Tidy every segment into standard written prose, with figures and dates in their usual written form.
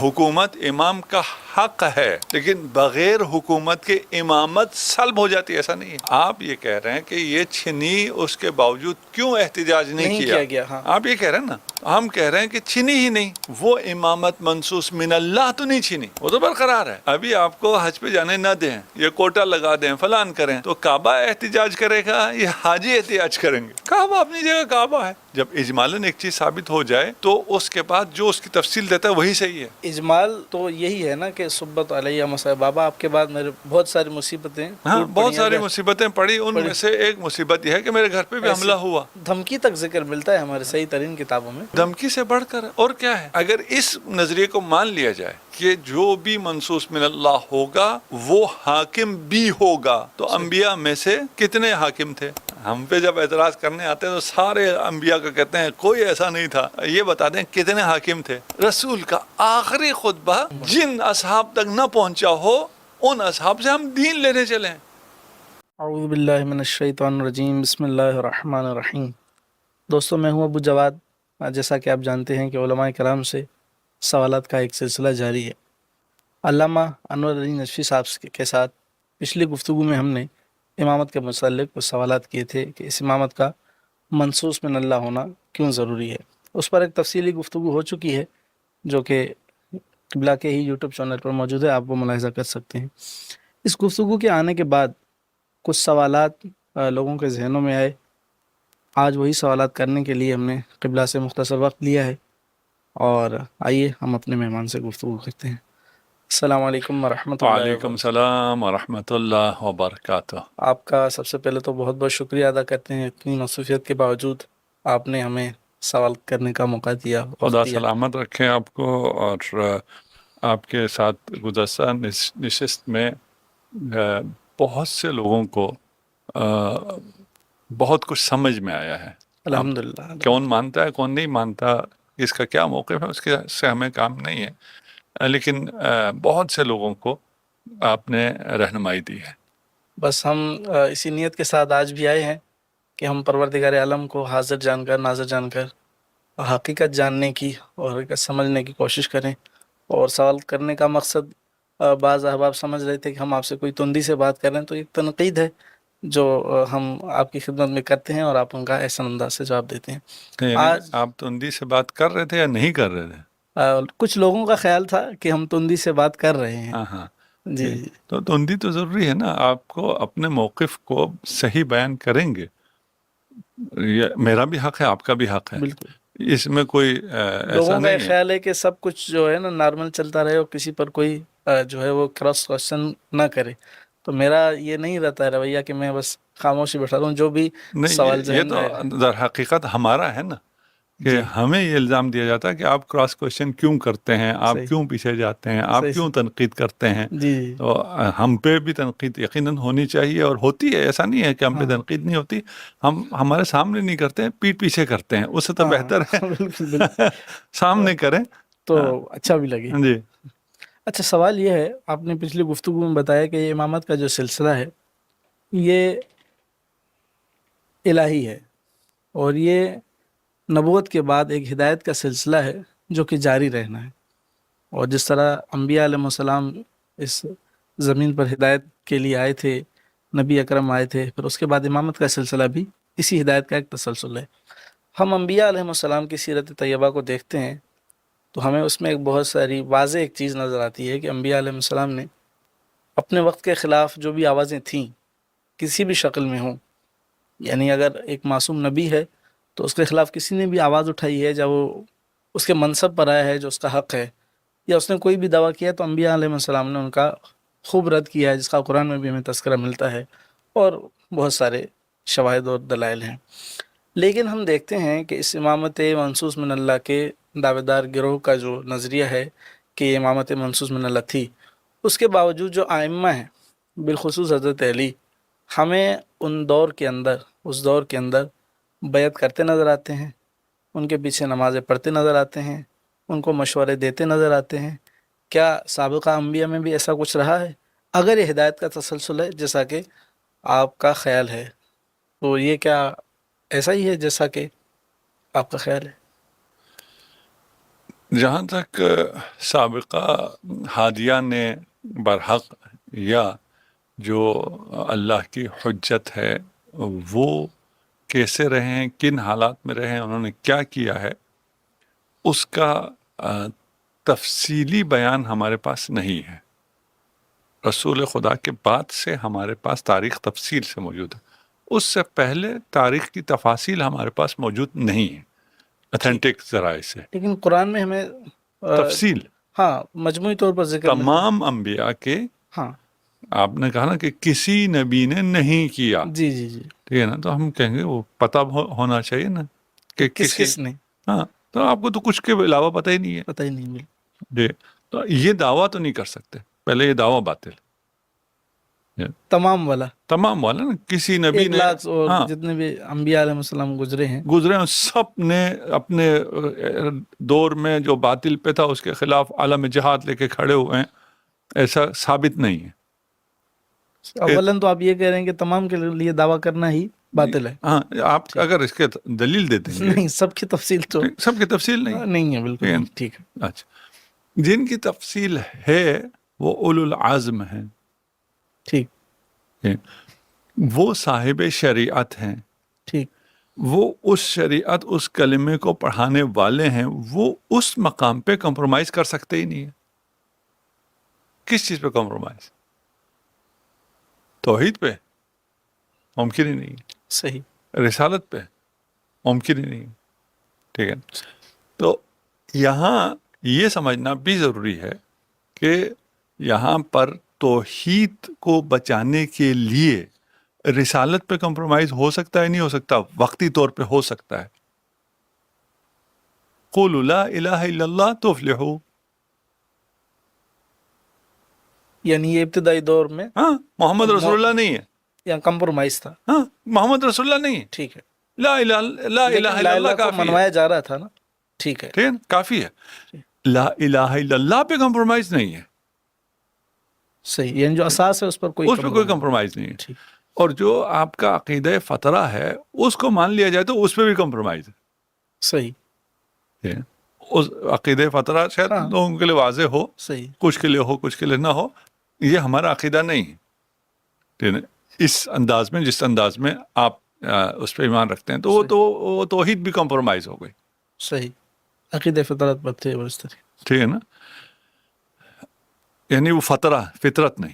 حکومت امام کا حق ہے، لیکن بغیر حکومت کے امامت سلب ہو جاتی ہے، ایسا نہیں ہے۔ آپ یہ کہہ رہے ہیں کہ یہ چھنی، اس کے باوجود کیوں احتجاج نہیں کیا گیا؟ ہاں، آپ یہ کہہ رہے ہیں نا، ہم کہہ رہے ہیں کہ چھنی ہی نہیں، وہ امامت منصوص من اللہ تو نہیں چھنی، وہ تو برقرار ہے۔ ابھی آپ کو حج پہ جانے نہ دیں، یہ کوٹا لگا دیں، فلان کریں، تو کعبہ احتجاج کرے گا یہ حاجی احتجاج کریں گے؟ کعبہ اپنی جگہ کعبہ ہے۔ جب اجمالاً ایک چیز ثابت ہو جائے تو اس کے بعد جو اس کی تفصیل دیتا ہے وہی صحیح ہے۔ اجمال تو یہی ہے نا کہ سبت علیہ مصائب، بابا آپ کے بعد میرے بہت ساری مصیبتیں ہاں، ٹوٹ بہت پڑی ساری ہیں، مصیبتیں پڑی، ان میں سے ایک مصیبت یہ ہے کہ میرے گھر پہ بھی حملہ ہوا۔ دھمکی تک ذکر ملتا ہے ہمارے صحیح ترین کتابوں میں۔ دھمکی سے بڑھ کر اور کیا ہے؟ اگر اس نظریے کو مان لیا جائے کہ جو بھی منصوص من اللہ ہوگا وہ حاکم بھی ہوگا، تو انبیاء میں سے کتنے حاکم تھے؟ ہم پہ جب اعتراض کرنے آتے ہیں تو سارے انبیاء کا کہتے ہیں کوئی ایسا نہیں تھا۔ یہ بتا دیں کتنے حاکم تھے؟ رسول کا آخری خطبہ جن اصحاب تک نہ پہنچا ہو ان اصحاب سے ہم دین لینے چلیں۔ اعوذ باللہ من الشیطان الرجیم، بسم اللہ الرحمن الرحیم۔ دوستو، میں ہوں ابو جواد۔ جیسا کہ آپ جانتے ہیں کہ علماء کرام سے سوالات کا ایک سلسلہ جاری ہے۔ علامہ انور علی نجفی صاحب کے ساتھ پچھلی گفتگو میں ہم نے امامت کے متعلق کچھ سوالات کیے تھے کہ اس امامت کا منصوص من اللہ ہونا کیوں ضروری ہے۔ اس پر ایک تفصیلی گفتگو ہو چکی ہے جو کہ قبلہ کے ہی یوٹیوب چینل پر موجود ہے، آپ وہ ملاحظہ کر سکتے ہیں۔ اس گفتگو کے آنے کے بعد کچھ سوالات لوگوں کے ذہنوں میں آئے۔ آج وہی سوالات کرنے کے لیے ہم نے قبلہ سے مختصر وقت لیا ہے، اور آئیے ہم اپنے مہمان سے گفتگو کرتے ہیں۔ السلام علیکم ورحمۃ اللہ وعلیکم وبرکاتہ۔ السلام ورحمۃ اللہ وبرکاتہ۔ آپ کا سب سے پہلے تو بہت بہت شکریہ ادا کرتے ہیں، اتنی مصروفیت کے باوجود آپ نے ہمیں سوال کرنے کا موقع دیا، وقت خدا دیا۔ سلامت رکھیں آپ کو، اور آپ کے ساتھ گزشتہ نشست میں بہت سے لوگوں کو بہت کچھ سمجھ میں آیا ہے۔ اب الحمدللہ۔ کون مانتا ہے کون نہیں مانتا، اس کا کیا موقف ہے، اس کے سے ہمیں کام نہیں ہے، لیکن بہت سے لوگوں کو آپ نے رہنمائی دی ہے۔ بس ہم اسی نیت کے ساتھ آج بھی آئے ہیں کہ ہم پروردگار عالم کو حاضر جان کر، ناظر جان کر حقیقت جاننے کی اور حقیقت سمجھنے کی کوشش کریں۔ اور سوال کرنے کا مقصد، بعض احباب سمجھ رہے تھے کہ ہم آپ سے کوئی تندی سے بات کر رہے ہیں، تو ایک تنقید ہے جو ہم آپ کی خدمت میں کرتے ہیں، اور آپ ان کا احسن انداز سے جواب دیتے ہیں۔ یعنی آج آپ تندی سے بات کر رہے تھے یا نہیں کر رہے تھے؟ کچھ لوگوں کا خیال تھا کہ ہم تندی سے بات کر رہے ہیں۔ ہاں ہاں، جی جی، تو تندی تو ضروری ہے نا، آپ کو اپنے موقف کو صحیح بیان کریں گے۔ یہ میرا بھی حق ہے، آپ کا بھی حق ہے، بالکل۔ اس میں کوئی ایسا لوگوں کا نہیں یہ ہے۔ خیال ہے کہ سب کچھ جو ہے نا نارمل چلتا رہے اور کسی پر کوئی جو ہے وہ کراس کوشچن نہ کرے، تو میرا یہ نہیں رہتا ہے رویہ کہ میں بس خاموشی بیٹھا رہوں، جو بھی نہیں، سوال یہ ذہن میں تو در حقیقت ہمارا ہے نا، کہ جی ہمیں یہ الزام دیا جاتا ہے کہ آپ کراس کوشچن کیوں کرتے ہیں، آپ صحیح کیوں پیچھے جاتے ہیں، آپ صحیح کیوں تنقید کرتے ہیں۔ جی تو ہم پہ بھی تنقید یقیناً ہونی چاہیے، اور ہوتی ہے، ایسا نہیں ہے کہ ہم پہ ہاں تنقید نہیں ہوتی۔ ہم ہمارے سامنے نہیں کرتے ہیں، پیٹھ پیچھے کرتے ہیں، اس سے تو بہتر ہے بالکل بالکل، سامنے کریں۔ تو اچھا بھی لگے۔ جی، اچھا، سوال یہ ہے، آپ نے پچھلی گفتگو میں بتایا کہ یہ امامت کا جو سلسلہ ہے یہ الہی ہے، اور یہ نبوت کے بعد ایک ہدایت کا سلسلہ ہے جو کہ جاری رہنا ہے، اور جس طرح انبیاء علیہ السلام اس زمین پر ہدایت کے لیے آئے تھے، نبی اکرم آئے تھے، پھر اس کے بعد امامت کا سلسلہ بھی اسی ہدایت کا ایک تسلسل ہے۔ ہم انبیاء علیہ السلام کی سیرت طیبہ کو دیکھتے ہیں تو ہمیں اس میں ایک بہت ساری واضح ایک چیز نظر آتی ہے کہ انبیاء علیہ السلام نے اپنے وقت کے خلاف جو بھی آوازیں تھیں کسی بھی شکل میں ہوں، یعنی اگر ایک معصوم نبی ہے تو اس کے خلاف کسی نے بھی آواز اٹھائی ہے، جب وہ اس کے منصب پر آیا ہے جو اس کا حق ہے، یا اس نے کوئی بھی دعویٰ کیا، تو انبیاء علیہ السلام نے ان کا خوب رد کیا ہے، جس کا قرآن میں بھی ہمیں تذکرہ ملتا ہے، اور بہت سارے شواہد اور دلائل ہیں۔ لیکن ہم دیکھتے ہیں کہ اس امامت منصوص من اللہ کے دعوے دار گروہ کا جو نظریہ ہے کہ یہ امامت منصوص من اللہ تھی، اس کے باوجود جو ائمہ ہیں، بالخصوص حضرت علی، ہمیں اس دور کے اندر بیعت کرتے نظر آتے ہیں، ان کے پیچھے نمازیں پڑھتے نظر آتے ہیں، ان کو مشورے دیتے نظر آتے ہیں۔ کیا سابقہ انبیاء میں بھی ایسا کچھ رہا ہے؟ اگر یہ ہدایت کا تسلسل ہے جیسا کہ آپ کا خیال ہے، تو یہ کیا ایسا ہی ہے جیسا کہ آپ کا خیال ہے؟ جہاں تک سابقہ ہادیان برحق یا جو اللہ کی حجت ہے وہ کیسے رہے ہیں، کن حالات میں رہے ہیں، انہوں نے کیا کیا ہے، اس کا تفصیلی بیان ہمارے پاس نہیں ہے. رسول خدا کے بعد سے ہمارے پاس تاریخ تفصیل سے موجود ہے. اس سے پہلے تاریخ کی تفاصیل ہمارے پاس موجود نہیں ہے اتھینٹک ذرائع سے. لیکن قرآن میں ہمیں تفصیل ہاں مجموعی طور پر ذکر ملتا ہے. تمام انبیاء کے، ہاں آپ نے کہا نا کہ کسی نبی نے نہیں کیا، جی جی جی، ٹھیک ہے نا، تو ہم کہیں گے وہ پتہ ہونا چاہیے نا کہ کس نے، ہاں، تو آپ کو تو کچھ کے علاوہ پتہ ہی نہیں ہے. پتہ ہی نہیں مل. جی، تو یہ دعویٰ تو نہیں کر سکتے، پہلے یہ دعویٰ باطل. تمام والا تمام والا نا، کسی نبی 1 نے، لاکھ اور ہاں، جتنے بھی انبیاء علیہ السلام گزرے ہیں، گزرے ہیں، سب نے اپنے دور میں جو باطل پہ تھا اس کے خلاف عالم جہاد لے کے کھڑے ہوئے ہیں، ایسا ثابت نہیں ہے. اولاً تو آپ یہ کہہ رہے ہیں کہ تمام کے لیے دعویٰ کرنا ہی باطل ہے. ہاں، آپ اگر اس کے دلیل دے دیں گے، نہیں، سب کی تفصیل تو سب کی تفصیل نہیں. نہیں ہے، بالکل نہیں. ٹھیک ہے. اچھا، جن کی تفصیل ہے وہ اولو العزم ہیں، ٹھیک وہ صاحب شریعت ہیں، ٹھیک. وہ اس شریعت، اس کلمے کو پڑھانے والے ہیں، وہ اس مقام پہ کمپرومائز کر سکتے ہی نہیں ہیں. کس چیز پہ کمپرومائز؟ توحید پہ ممکن ہی نہیں ہے، صحیح. رسالت پہ ممکن ہی نہیں ہے. ٹھیک ہے، تو یہاں یہ سمجھنا بھی ضروری ہے کہ یہاں پر توحید کو بچانے کے لیے رسالت پہ کمپرومائز ہو سکتا ہے، نہیں ہو سکتا؟ وقتی طور پہ ہو سکتا ہے. قولوا لا الہ الا اللہ تفلحوا، یعنی یہ ابتدائی دور میں ہاں، محمد رسول اللہ نہیں ہے، یا کمپرومائز تھا. ہاں، محمد رسول اللہ نہیں ہے، ٹھیک ہے. لا الہ الا اللہ کو کافی ہے. منوایا جا رہا تھا نا. ٹھیک ہے. ٹھیک ہے، کافی ہے. لا الہ الا اللہ پہ کمپرومائز نہیں ہے، صحیح. یعنی جو اساس ہے اس پر کوئی اس پہ کوئی کمپرومائز نہیں ہے. ٹھیک. اور جو آپ کا عقیدہ فطرہ ہے اس کو مان لیا جائے تو اس پہ بھی کمپرومائز ہے. صحیح. اس عقیدہ فطرہ شاید ہاں. لوگوں کے لیے واضح ہو، صحیح. کچھ کے لیے ہو، کچھ کے لیے نہ ہو. یہ ہمارا عقیدہ نہیں ہے. ٹھیک ہے، اس انداز میں، جس انداز میں آپ اس پہ ایمان رکھتے ہیں، تو وہ توحید بھی کمپرومائز ہو گئی. صحیح. عقیدہ فطرت پر تھے اور اس طرح. ٹھیک ہے نا، یعنی وہ فطرت نہیں،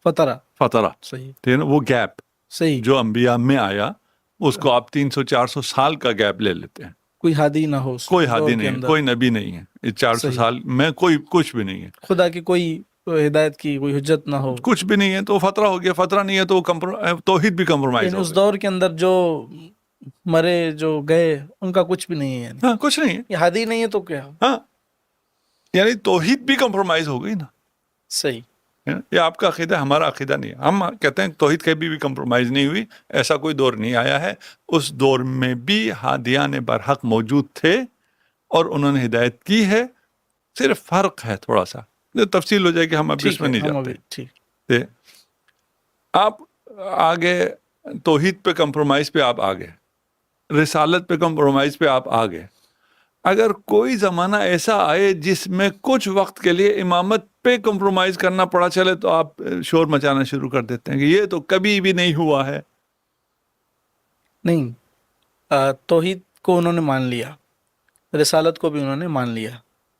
فطرہ. ٹھیک صحیح. ہے نا، وہ گیپ صحیح. جو انبیاء میں آیا اس کو آپ 300-400 سال کا گیپ لے لیتے ہیں. کوئی ہادی نہ ہو، کوئی ہادی نہیں ہے، کوئی نبی نہیں ہے، اس 400 سال میں کوئی کچھ بھی نہیں ہے، خدا کی کوئی ہدایت کی کوئی حجت نہ ہو، کچھ بھی نہیں ہے. تو فطرہ ہو گیا. فطرہ نہیں ہے تو توحید بھی کمپرومائز یعنی ہو اس گئی. دور کے اندر جو مرے، جو گئے، ان کا کچھ بھی نہیں ہے. یعنی ہاں، کچھ نہیں ہے. یہ ہادی نہیں ہے تو کیا؟ ہاں، یعنی توحید بھی کمپرومائز ہو گئی نا. صحیح. یہ آپ کا عقیدہ، ہمارا عقیدہ نہیں ہے. ہم کہتے ہیں توحید کبھی بھی کمپرومائز نہیں ہوئی، ایسا کوئی دور نہیں آیا ہے. اس دور میں بھی ہادیان برحق موجود تھے اور انہوں نے ہدایت کی ہے. صرف فرق ہے تھوڑا سا، تفصیل ہو جائے کہ ہم اب اس میں نہیں جاتے. ٹھیک. آپ آگے توحید پہ کمپرومائز پہ آپ آگے، رسالت پہ کمپرومائز پہ آپ آگے. اگر کوئی زمانہ ایسا آئے جس میں کچھ وقت کے لیے امامت پہ کمپرومائز کرنا پڑا چلے تو آپ شور مچانا شروع کر دیتے ہیں کہ یہ تو کبھی بھی نہیں ہوا ہے. نہیں، توحید کو انہوں نے مان لیا، رسالت کو بھی انہوں نے مان لیا.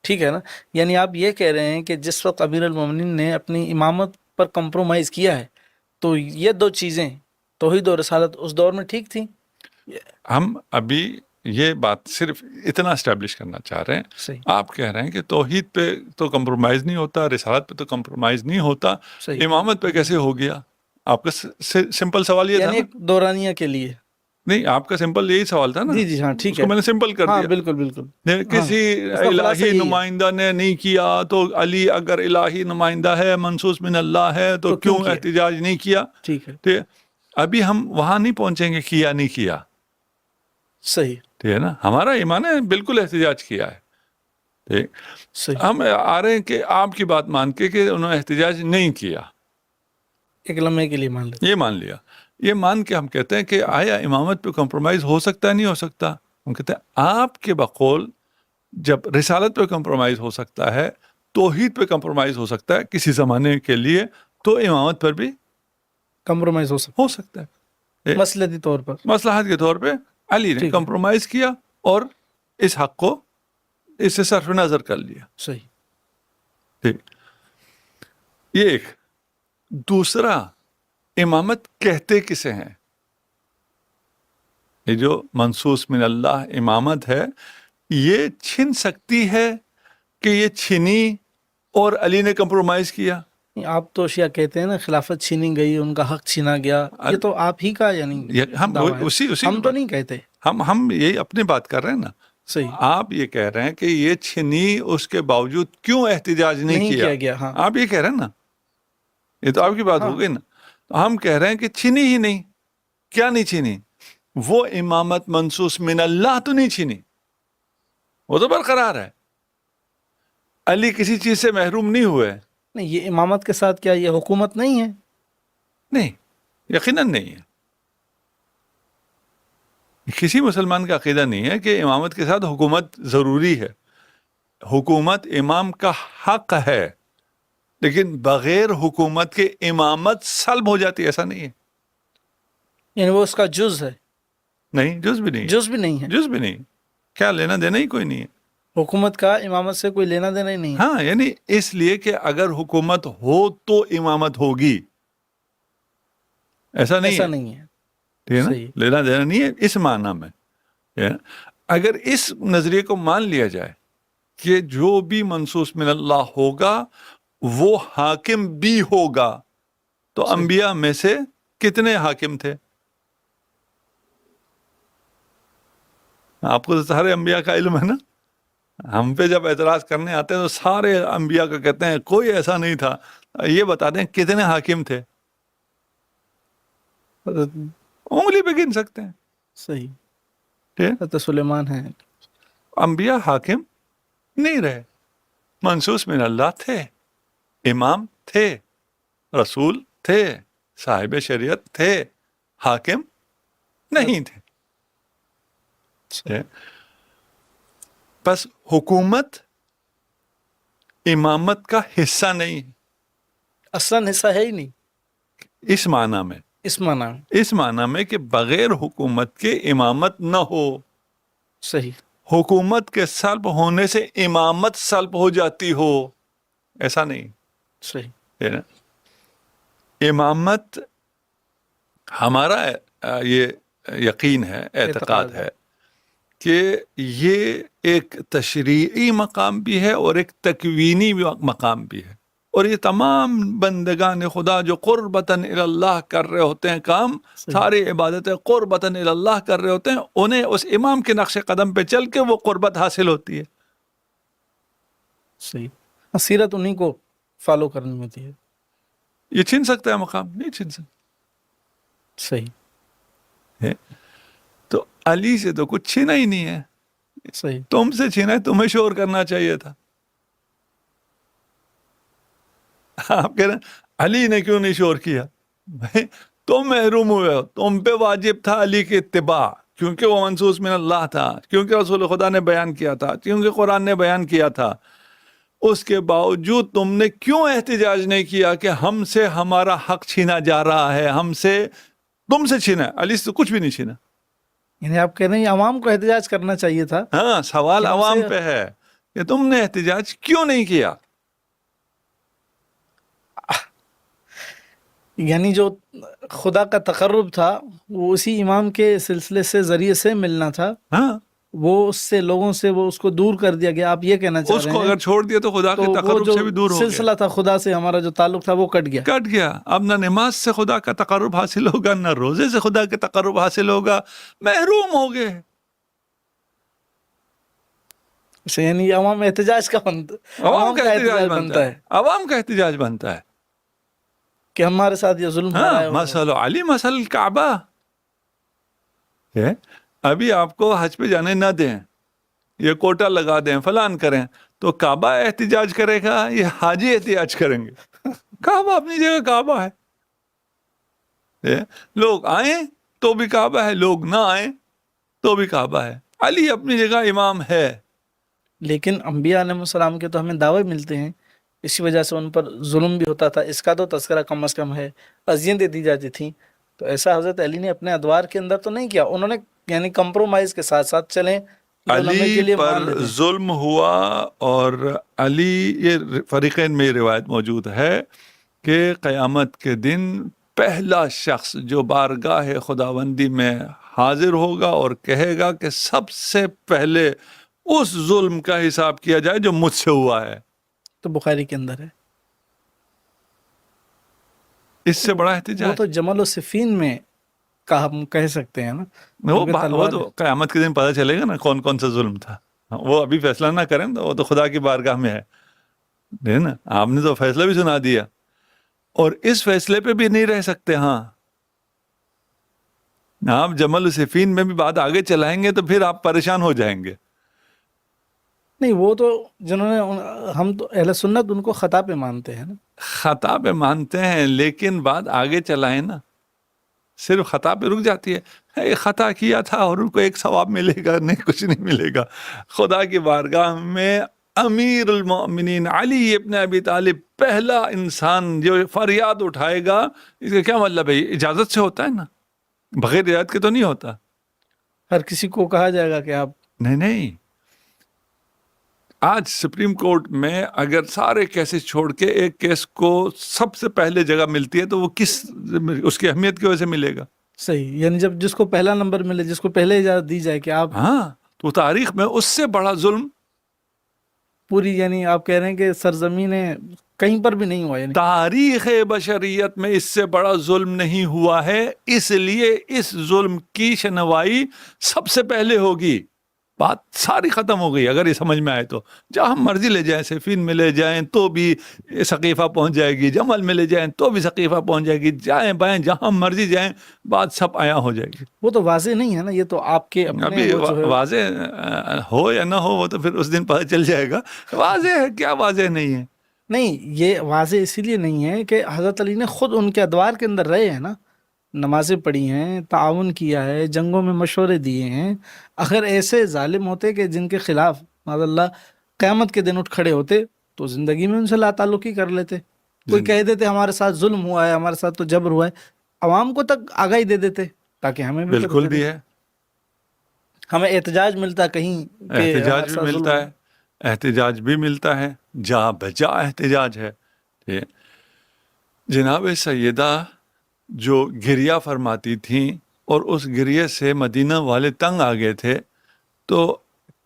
ٹھیک ہے نا. یعنی آپ یہ کہہ رہے ہیں کہ جس وقت امیر المومنین نے اپنی امامت پر کمپرومائز کیا ہے تو یہ دو چیزیں، توحید اور رسالت، اس دور میں ٹھیک تھیں. ہم ابھی یہ بات صرف اتنا اسٹیبلش کرنا چاہ رہے ہیں. صحیح. آپ کہہ رہے ہیں کہ توحید پہ تو کمپرومائز نہیں ہوتا، رسالت پہ تو کمپرومائز نہیں ہوتا، صحیح. امامت پہ کیسے ہو گیا؟ آپ کا سمپل سوال یہ تھا یعنی نا؟ ایک دورانیہ کے لیے نہیں، آپ کا سمپل یہی سوال تھا نا. جی جی ہاں ٹھیک اس ہے. کو میں نے سمپل کر ہاں دیا. بالکل بالکل. کسی الہی نمائندہ نے نہیں کیا تو علی اگر الہی نمائندہ ہے، منصوص من اللہ ہے، تو کیوں احتجاج نہیں کیا؟ ٹھیک ہے. ابھی ہم وہاں نہیں پہنچیں گے کیا نہیں کیا. صحیح. ٹھیک ہے نا، ہمارا ایمان ہے بالکل احتجاج کیا ہے. ٹھیک، ہم آ رہے ہیں کہ آپ کی بات مان کے کہ انہوں نے احتجاج نہیں کیا، ایک لمحے کے لیے مان لیا، یہ مان لیا. یہ مان کے ہم کہتے ہیں کہ آیا امامت پہ کمپرومائز ہو سکتا ہے؟ نہیں ہو سکتا. ہم کہتے ہیں آپ کے بقول جب رسالت پہ کمپرومائز ہو سکتا ہے، توحید پہ کمپرومائز ہو سکتا ہے کسی زمانے کے لیے، تو امامت پر بھی کمپرومائز ہو سکتا ہے. مسلحتی طور پر. مصلحت کے طور پہ علی نے ٹھیک ہے. کمپرومائز کیا اور اس حق کو اس سے صرف نظر کر لیا. صحیح. ٹھیک. یہ ایک. دوسرا، امامت کہتے کسے ہیں؟ یہ جو منصوص من اللہ امامت ہے، یہ چھن سکتی ہے کہ یہ چھنی اور علی نے کمپرومائز کیا؟ آپ تو شیعہ کہتے ہیں نا خلافت چھینی گئی، ان کا حق چھینا گیا، یہ تو آپ ہی کا یعنی ہم دعویٰ ہے. اسی ہم تو نہیں کہتے. ہم یہی اپنی بات کر رہے ہیں نا. صحیح. آپ یہ کہہ رہے ہیں کہ یہ چھنی، اس کے باوجود کیوں احتجاج نہیں کیا گیا. ہاں. آپ یہ کہہ رہے ہیں نا، یہ تو آپ کی بات ہو گئی نا. تو ہم کہہ رہے ہیں کہ چھنی ہی نہیں. کیا نہیں چھنی؟ وہ امامت منصوص من اللہ تو نہیں چھنی، وہ تو برقرار ہے. علی کسی چیز سے محروم نہیں ہوئے. نہیں، یہ امامت کے ساتھ کیا یہ حکومت نہیں ہے؟ نہیں، یقیناً نہیں ہے. کسی مسلمان کا عقیدہ نہیں ہے کہ امامت کے ساتھ حکومت ضروری ہے. حکومت امام کا حق ہے، لیکن بغیر حکومت کے امامت سلب ہو جاتی، ایسا نہیں ہے. یعنی وہ اس کا جز ہے؟ نہیں، جز بھی نہیں. جز بھی نہیں ہے. جز بھی نہیں. کیا لینا دینا ہی کوئی نہیں ہے. حکومت کا امامت سے کوئی لینا دینا ہی نہیں ہے. ہاں، یعنی اس لیے کہ اگر حکومت ہو تو امامت ہوگی، ایسا نہیں ہے. ٹھیک ہے نا؟ لینا دینا نہیں ہے اس معنی میں. اگر اس نظریے کو مان لیا جائے کہ جو بھی منصوص من اللہ ہوگا وہ حاکم بھی ہوگا، تو انبیاء میں سے کتنے حاکم تھے؟ آپ کو تو سارے انبیاء کا علم ہے نا. ہم پہ جب اعتراض کرنے آتے ہیں تو سارے انبیاء کا کہتے ہیں کوئی ایسا نہیں تھا. یہ بتا دیں کتنے حاکم تھے؟ انگلی پہ گن سکتے ہیں. صحیح. ٹھیک. سلیمان ہے. انبیاء حاکم نہیں رہے، منصوص من اللہ تھے، امام تھے، رسول تھے، صاحب شریعت تھے، حاکم نہیں تھے. بس حکومت امامت کا حصہ نہیں، اصلاً حصہ ہے ہی نہیں اس معنی میں. اس معنی میں کہ بغیر حکومت کے امامت نہ ہو. صحیح. حکومت کے سلب ہونے سے امامت سلب ہو جاتی ہو، ایسا نہیں. صحیح. امامت ہمارا یہ یقین ہے، اعتقاد ہے کہ یہ ایک تشریعی مقام بھی ہے اور ایک تکوینی مقام بھی ہے. اور یہ تمام بندگان خدا جو قربتاً اللہ کر رہے ہوتے ہیں کام، ساری عبادتیں قربتاً اللہ کر رہے ہوتے ہیں، انہیں اس امام کے نقش قدم پہ چل کے وہ قربت حاصل ہوتی ہے. صحیح. سیرت انہیں کو فالو کرنی ہوتی ہے. یہ چھن سکتا ہے مقام؟ نہیں چھن سکتا. صحیح. تو علی سے تو کچھ چھینا ہی نہیں ہے. صحیح. تم سے چھینا ہے، تمہیں شور کرنا چاہیے تھا. آپ کہہ رہے ہیں علی نے کیوں نہیں شور کیا؟ تم محروم ہوئے ہو، تم پہ واجب تھا علی کی اتباع، کیونکہ وہ منصوص من اللہ تھا، کیونکہ رسول خدا نے بیان کیا تھا، کیونکہ قرآن نے بیان کیا تھا. اس کے باوجود تم نے کیوں احتجاج نہیں کیا کہ ہم سے ہمارا حق چھینا جا رہا ہے، ہم سے تم سے چھینا ہے؟ علی سے کچھ بھی نہیں چھینا. یعنی آپ کہہ رہے ہیں عوام کو احتجاج کرنا چاہیے تھا. ہاں، سوال عوام پہ ہے کہ تم نے احتجاج کیوں نہیں کیا. یعنی جو خدا کا تقرب تھا وہ اسی امام کے سلسلے سے ذریعے سے ملنا تھا. ہاں، وہ اس سے لوگوں سے وہ اس کو دور کر دیا گیا. آپ یہ کہنا چاہ رہے ہیں اس کو اگر چھوڑ دیا تو خدا کے تقرب سے بھی دور ہو گیا. سلسلہ تھا خدا سے ہمارا جو تعلق تھا وہ کٹ گیا. اب نہ نماز سے خدا کا تقرب حاصل ہوگا، نہ روزے سے خدا کے تقرب حاصل ہوگا، محروم ہو گئے. یعنی عوام احتجاج کا عوام کا احتجاج بنتا ہے. عوام کا احتجاج بنتا ہے کہ ہمارے ساتھ یہ ظلم ہو رہا ہے. مسل علی مسل کعبہ. ابھی آپ کو حج پہ جانے نہ دیں، یہ کوٹا لگا دیں، فلان کریں، تو کعبہ احتجاج کرے گا، یہ حاجی احتجاج کریں گے؟ کعبہ اپنی جگہ کعبہ ہے. لوگ آئیں تو بھی کعبہ ہے، لوگ نہ آئیں تو بھی کعبہ ہے. علی اپنی جگہ امام ہے، لیکن انبیاء علیہ السلام کے تو ہمیں دعوے ملتے ہیں، اسی وجہ سے ان پر ظلم بھی ہوتا تھا، اس کا تو تذکرہ کم از کم ہے، اذیتیں دی جاتی تھیں. تو ایسا حضرت علی نے اپنے ادوار کے اندر تو نہیں کیا، انہوں نے یعنی کمپرومائز کے ساتھ ساتھ چلیں جو لمحے کے علی لیے مان پر لیتے ہیں. ظلم ہوا، اور علی، یہ فریقین میں یہ روایت موجود ہے کہ قیامت کے دن پہلا شخص جو بارگاہ خداوندی میں حاضر ہوگا اور کہے گا کہ سب سے پہلے اس ظلم کا حساب کیا جائے جو مجھ سے ہوا ہے. تو بخاری کے اندر ہے. اس سے بڑا وہ احتجاج تو جمل و صفین میں کا ہم کہہ سکتے ہیں نا. وہ تو قیامت کے دن پتہ چلے گا نا کون کون سا ظلم تھا. وہ ابھی فیصلہ نہ کریں تو وہ تو خدا کی بارگاہ میں ہے نا. آپ نے تو فیصلہ بھی سنا دیا اور اس فیصلے پہ بھی نہیں رہ سکتے. ہاں، آپ جمل صفین میں بھی بات آگے چلائیں گے تو پھر آپ پریشان ہو جائیں گے. نہیں، وہ تو جنہوں نے ہم تو اہل سنت ان کو خطا پہ مانتے ہیں نا. خطا پہ مانتے ہیں لیکن بات آگے چلائیں نا. صرف خطا پہ رک جاتی ہے، خطا کیا تھا اور ان کو ایک ثواب ملے گا، نہیں کچھ نہیں ملے گا. خدا کی بارگاہ میں امیر المؤمنین علی ابن ابی طالب پہلا انسان جو فریاد اٹھائے گا، اس کا کیا مطلب ہے؟ اجازت سے ہوتا ہے نا، بغیر اجازت کے تو نہیں ہوتا. ہر کسی کو کہا جائے گا کہ آپ نہیں. آج سپریم کورٹ میں اگر سارے کیسز چھوڑ کے ایک کیس کو سب سے پہلے جگہ ملتی ہے تو وہ اس کی اہمیت کی وجہ سے ملے گا. صحیح، یعنی جب جس کو پہلا نمبر ملے، جس کو پہلے اجازت دی جائے کہ آپ ہاں، تو تاریخ میں اس سے بڑا ظلم پوری، یعنی آپ کہہ رہے ہیں کہ سرزمین کہیں پر بھی نہیں ہوا. یعنی تاریخ بشریت میں اس سے بڑا ظلم نہیں ہوا ہے، اس لیے اس ظلم کی شنوائی سب سے پہلے ہوگی. بات ساری ختم ہو گئی اگر یہ سمجھ میں آئے تو. جہاں مرضی لے جائیں، صفین میں لے جائیں تو بھی ثقیفہ پہنچ جائے گی، جمل میں لے جائیں تو بھی ثقیفہ پہنچ جائے گی، جائیں بائیں جہاں مرضی جائیں بات سب عیاں ہو جائے گی. وہ تو واضح نہیں ہے نا، یہ تو آپ کے اپنے ابھی وہ جو ہے واضح ہو یا نہ ہو وہ تو پھر اس دن پتہ چل جائے گا. واضح ہے، کیا واضح نہیں ہے؟ نہیں، یہ واضح اسی لیے نہیں ہے کہ حضرت علی نے خود ان کے ادوار کے اندر رہے ہیں نا، نمازیں پڑھی ہیں، تعاون کیا ہے، جنگوں میں مشورے دیے ہیں. اگر ایسے ظالم ہوتے کہ جن کے خلاف معاذ اللہ قیامت کے دن اٹھ کھڑے ہوتے تو زندگی میں ان سے لا تعلقی کر لیتے. کوئی کہہ دیتے ہمارے ساتھ ظلم ہوا ہے، ہمارے ساتھ تو جبر ہوا ہے، عوام کو تک آگاہی دے دیتے تاکہ ہمیں بھی بالکل بھی ہے. ہمیں احتجاج ملتا کہیں کہ احتجاج بھی ملتا ہے، احتجاج بھی ملتا ہے، جا بجا احتجاج ہے. جناب سیدہ جو گریہ فرماتی تھیں اور اس گریہ سے مدینہ والے تنگ آ گئے تھے، تو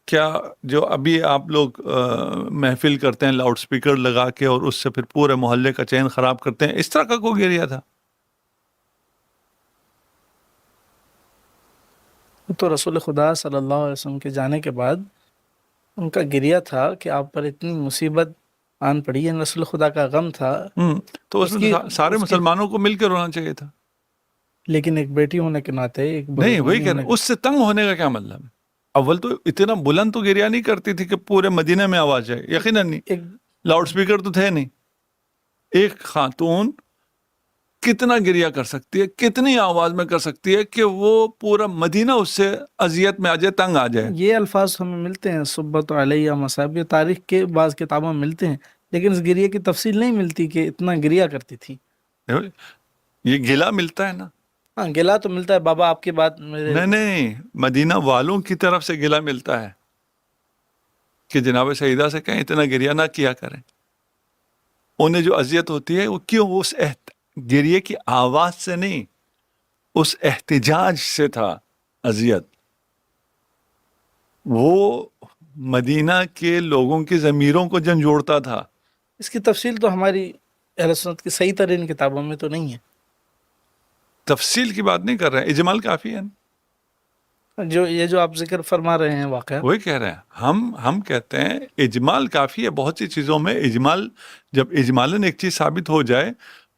کیا جو ابھی آپ لوگ محفل کرتے ہیں لاؤڈ سپیکر لگا کے اور اس سے پھر پورے محلے کا چین خراب کرتے ہیں، اس طرح کا کوئی گریہ تھا؟ تو رسول خدا صلی اللہ علیہ وسلم کے جانے کے بعد ان کا گریہ تھا کہ آپ پر اتنی مصیبت آن پڑی ہے. رسول خدا کا غم تھا. تو اس میں سارے مسلمانوں کو مل کے رونا چاہیے تھا. لیکن ایک بیٹی ہونے کے ناطے نہیں، وہی کہہ رہے ہیں، اس سے تنگ ہونے کا کیا مطلب ہے؟ اول تو اتنا بلند تو گریہ نہیں کرتی تھی کہ پورے مدینہ میں آواز جائے، یقیناً نہیں. لاؤڈ سپیکر تو تھے نہیں. ایک خاتون کتنا گریہ کر سکتی ہے، کتنی آواز میں کر سکتی ہے کہ وہ پورا مدینہ اس سے اذیت میں آ جائے، تنگ آ جائے. یہ الفاظ ہمیں ملتے ہیں صبت علیہ مصائب، تاریخ کے بعض کتابوں میں ملتے ہیں، لیکن اس گریہ کی تفصیل نہیں ملتی کہ اتنا گریہ کرتی تھی. یہ گلا ملتا ہے نا. ہاں، گلا تو ملتا ہے، بابا آپ کی بات نہیں، مدینہ والوں کی طرف سے گلا ملتا ہے کہ جناب سیدہ سے کہیں اتنا گریہ نہ کیا کریں. انہیں جو اذیت ہوتی ہے وہ کیوں؟ اس گریہ کی آواز سے نہیں، اس احتجاج سے تھا اذیت. وہ مدینہ کے لوگوں کی ضمیروں کو جھنجھوڑتا تھا. اس کی تفصیل تو ہماری اہل سنت کی صحیح ترین کتابوں میں تو نہیں ہے. تفصیل کی بات نہیں کر رہے ہیں، اجمال کافی ہے. جو آپ ذکر فرما رہے ہیں واقعہ وہی کہہ رہے ہیں ہم کہتے ہیں اجمال کافی ہے. بہت سی چیزوں میں اجمال، جب اجمالاً ایک چیز ثابت ہو جائے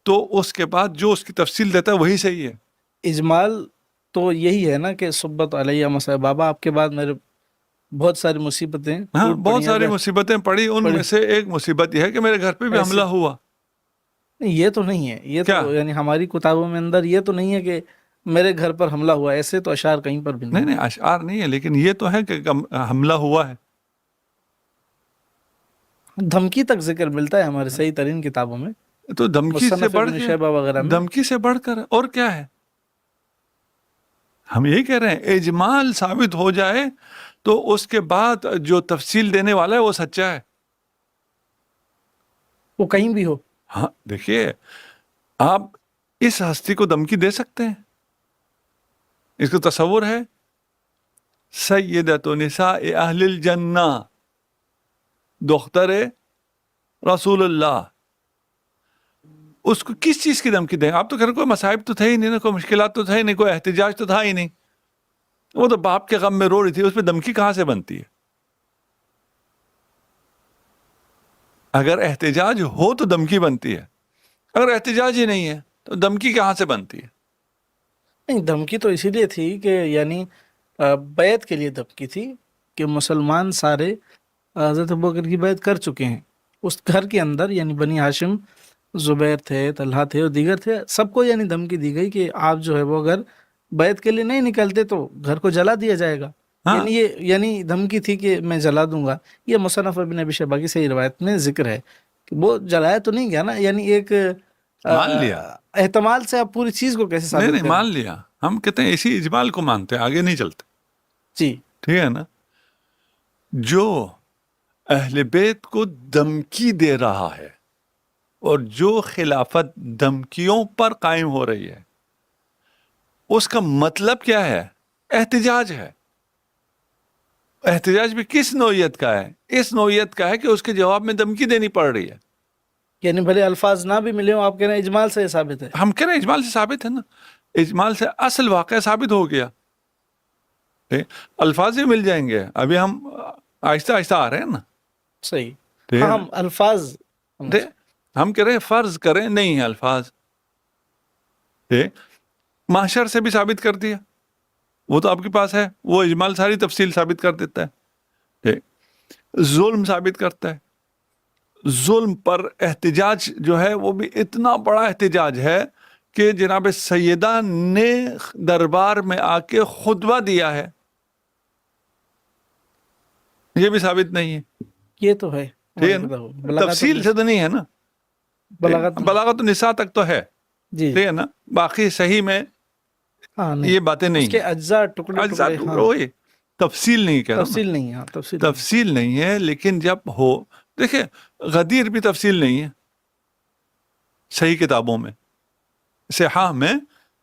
تو اس کے بعد جو اس کی تفصیل دیتا ہے وہی صحیح ہے. اجمال تو یہی ہے نا کہ صبت علیہ مصائب، بابا آپ کے بعد میرے بہت ساری مصیبتیں، ہاں بہت ساری مصیبتیں پڑی، ان میں سے ایک مصیبت یہ ہے کہ میرے گھر پہ بھی حملہ ہوا. یہ تو نہیں ہے، یہ تو یعنی ہماری کتابوں میں اندر یہ تو نہیں ہے کہ میرے گھر پر حملہ ہوا، ایسے تو اشعار کہیں پر بھی نہیں. اشعار نہیں ہے، لیکن یہ تو ہے کہ حملہ ہوا ہے. دھمکی تک ذکر ملتا ہے ہمارے صحیح ترین کتابوں میں، تو دھمکی سے مصنف بڑھ ابن کے، شیبہ وغیرہ میں۔ دھمکی سے بڑھ کر اور کیا ہے؟ ہم یہی کہہ رہے ہیں اجمال ثابت ہو جائے تو اس کے بعد جو تفصیل دینے والا ہے وہ سچا ہے۔ وہ کہیں بھی ہو۔ ہاں دیکھیے، آپ اس ہستی کو دھمکی دے سکتے ہیں؟ اس کو تصور ہے؟ سیدۃ نساء اہل الجنہ، دختر رسول اللہ، اس کو کس چیز کی دھمکی دیں؟ آپ تو کہہ رہے کوئی مصائب تو تھے ہی نہیں، کوئی مشکلات تو تھے ہی نہیں، کوئی احتجاج تو تھا ہی نہیں، وہ تو باپ کے غم میں رو رہی تھی، اس پہ دھمکی کہاں سے بنتی ہے؟ اگر احتجاج ہو تو دھمکی بنتی ہے، اگر احتجاج ہی نہیں ہے تو دھمکی کہاں سے بنتی ہے؟ نہیں، دھمکی تو اسی لیے تھی کہ یعنی بیعت کے لیے دھمکی تھی کہ مسلمان سارے حضرت ابوبکر کی بیعت کر چکے ہیں، اس گھر کے اندر یعنی بنی ہاشم، زبیر تھے، طلحہ تھے اور دیگر تھے، سب کو یعنی دھمکی دی گئی کہ آپ جو ہے وہ اگر بیعت کے لیے نہیں نکلتے تو گھر کو جلا دیا جائے گا۔ ہاں، یعنی یہ یعنی دھمکی تھی کہ میں جلا دوں گا۔ یہ مصنف ابن ابی شیبہ کی صحیح روایت میں ذکر ہے کہ وہ جلایا تو نہیں گیا نا، یعنی ایک مان لیا، احتمال سے آپ پوری چیز کو کیسے ثابت نہیں کریں؟ مان لیا، ہم کہتے ہیں اسی اجمال کو مانتے ہیں، آگے نہیں چلتے، جی ٹھیک ہے نا؟ جو اہل بیت کو دھمکی دے رہا ہے اور جو خلافت دھمکیوں پر قائم ہو رہی ہے، اس کا مطلب کیا ہے؟ احتجاج ہے۔ احتجاج بھی کس نوعیت کا ہے؟ اس نوعیت کا ہے کہ اس کے جواب میں دھمکی دینی پڑ رہی ہے۔ یعنی بھلے الفاظ نہ بھی ملے ہوں، آپ کہہ رہے ہیں اجمال سے یہ ثابت ہے۔ ہم کہہ رہے ہیں اجمال سے ثابت ہے نا، اجمال سے اصل واقعہ ثابت ہو گیا، الفاظ ہی مل جائیں گے۔ ابھی ہم آہستہ آہستہ آ رہے ہیں نا، صحیح، ٹھیک ہے ہاں نا؟ ہم الفاظ ہم کہہ رہے ہیں فرض کریں نہیں ہے الفاظ، محشر سے بھی ثابت کر دیا، وہ تو آپ کے پاس ہے، وہ اجمال ساری تفصیل ثابت کر دیتا ہے۔ ظلم ثابت کرتا ہے، ظلم پر احتجاج جو ہے وہ بھی اتنا بڑا احتجاج ہے کہ جناب سیدہ نے دربار میں آ کے خطبہ دیا ہے، یہ بھی ثابت نہیں ہے، یہ تو ہے، ٹھیک ہے نا؟ تفصیل سے تو نہیں ہے نا، بلاغت النساء تک تو ہے، جی ٹھیک ہے نا؟ باقی صحیح میں ہاں نہیں، یہ باتیں نہیں اس کے ہیں، اجزاء ٹکڑے اجزاء ٹکڑے، ٹکڑے ہاں ہوئے، تفصیل نہیں کہہ رہا ہوں نا، تفصیل نہیں ہے، ہاں تفصیل تفصیل نہیں ہے، لیکن جب ہو، دیکھیں غدیر بھی تفصیل نہیں ہے صحیح کتابوں میں، صحاح میں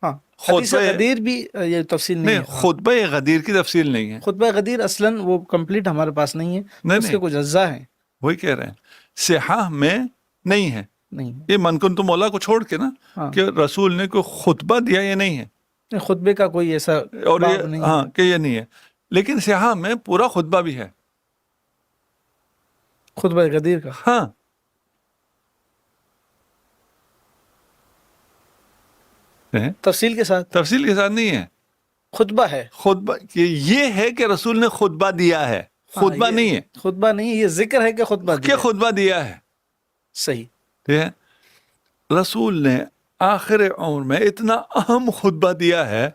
ہاں، حدیث خطبہ غدیر بھی یہ تفصیل نہیں نہیں، ہے۔ خطبہ غدیر کی تفصیل نہیں ہے، خطبہ غدیر اصلاً وہ کمپلیٹ ہمارے پاس نہیں ہے، اس کے کچھ اجزاء ہیں، وہی کہہ رہے ہیں، صحاح میں نہیں ہے، نہیں یہ من کنتم مولا کو چھوڑ کے نا، ہاں، کہ رسول نے کوئی خطبہ دیا یہ نہیں ہے، خطبے کا کوئی ایسا اور باب یہ نہیں ہاں کہ یہ نہیں ہے، لیکن صحاح میں پورا خطبہ بھی ہے، خطبہ غدیر کا۔ ہاں، تفصیل کے ساتھ تفصیل کے ساتھ نہیں ہے، خطبہ ہے، خطبہ یہ ہے کہ رسول نے خطبہ دیا ہے، خطبہ نہیں ہے خطبہ نہیں، یہ ذکر ہے کہ خطبہ کہ دیا، خطبہ دیا ہے، صحیح، ٹھیک ہے؟ رسول نے آخر عمر میں اتنا اہم خطبہ دیا ہے،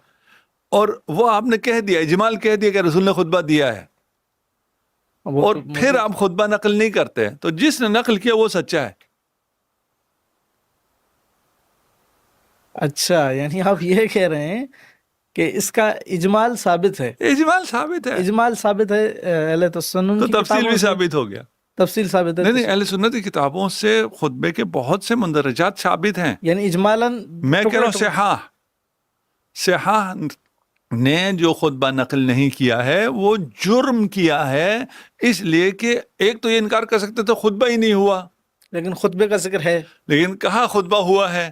اور وہ آپ نے کہہ دیا، اجمال کہہ دیا کہ رسول نے خطبہ دیا ہے، اور پھر آپ خطبہ نقل نہیں کرتے، تو جس نے نقل کیا وہ سچا ہے۔ اچھا، یعنی آپ یہ کہہ رہے ہیں کہ اس کا اجمال ثابت ہے، اجمال ثابت ہے، اجمال ثابت ہے اہل سنن تو کی تفصیل کتابوں بھی سے، ثابت ہو گیا۔ تفصیل ثابت ہے، نہیں اہل سنت کی کتابوں سے خطبے کے بہت سے مندرجات ثابت ہیں، یعنی اجمالاً میں کہہ رہا ہوں صحاح نے جو خطبہ نقل نہیں کیا ہے وہ جرم کیا ہے، اس لیے کہ ایک تو یہ انکار کر سکتے تو خطبہ ہی نہیں ہوا، لیکن خطبے کا ذکر ہے، لیکن کہاں خطبہ ہوا ہے،